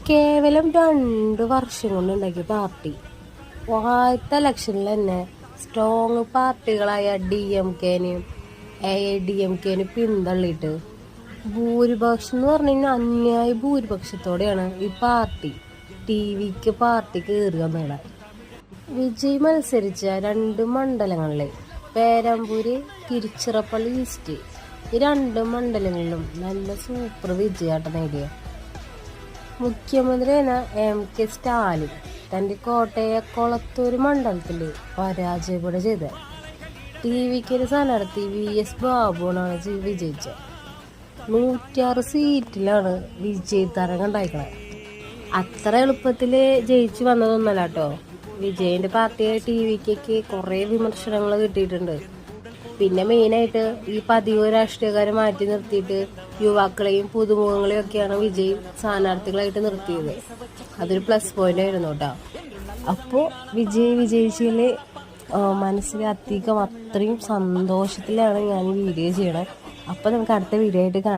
കേവലം 2 വർഷം കൊണ്ട് ഉണ്ടാക്കിയ പാർട്ടി. ആദ്യത്തെ ഇലക്ഷനിൽ തന്നെ സ്ട്രോങ് പാർട്ടികളായ DMK-നെയും AIADMK-നെയും പിന്തള്ളിയിട്ട് ഭൂരിപക്ഷം എന്ന് പറഞ്ഞു കഴിഞ്ഞാൽ അന്യായ ഭൂരിപക്ഷത്തോടെയാണ് ഈ പാർട്ടി കയറുക എന്നുള്ള. വിജയ് മത്സരിച്ച 2 മണ്ഡലങ്ങളിലെ പേരാമ്പൂര്, തിരുച്ചിറപ്പള്ളി ഈസ്റ്റ്, ഈ 2 മണ്ഡലങ്ങളിലും നല്ല സൂപ്പർ വിജയാട്ടം നേടിയ മുഖ്യമന്ത്രി MK സ്റ്റാലിൻ തൻ്റെ കോട്ടയ കൊളത്തൂർ മണ്ഡലത്തിൽ പരാജയപ്പെടുക ചെയ്ത TVK സ്ഥാനാർത്ഥി VS ബാബുവാണ് വിജയിച്ചത്. 106 സീറ്റിലാണ് വിജയ് തരംഗം ഉണ്ടായിരിക്കുന്നത്. അത്ര എളുപ്പത്തിൽ ജയിച്ചു വന്നതൊന്നല്ല കേട്ടോ. വിജയിൻ്റെ പാർട്ടിയായ TVKക്ക് കുറേ വിമർശനങ്ങൾ കിട്ടിയിട്ടുണ്ട്. പിന്നെ മെയിനായിട്ട് ഈ പതിവ് രാഷ്ട്രീയക്കാരെ മാറ്റി നിർത്തിയിട്ട് യുവാക്കളെയും പുതുമുഖങ്ങളെയും ഒക്കെയാണ് വിജയ് സ്ഥാനാർത്ഥികളായിട്ട് നിർത്തിയത്. അതൊരു പ്ലസ് പോയിന്റ് ആയിരുന്നു കേട്ടോ. അപ്പോൾ വിജയിച്ചതിൽ മനസ്സിൽ അത്രയും സന്തോഷത്തിലാണ് ഞാൻ ഈ വീഡിയോ ചെയ്യണത്. അപ്പോൾ നമുക്ക് അടുത്ത വീഡിയോ ആയിട്ട് കാണാം.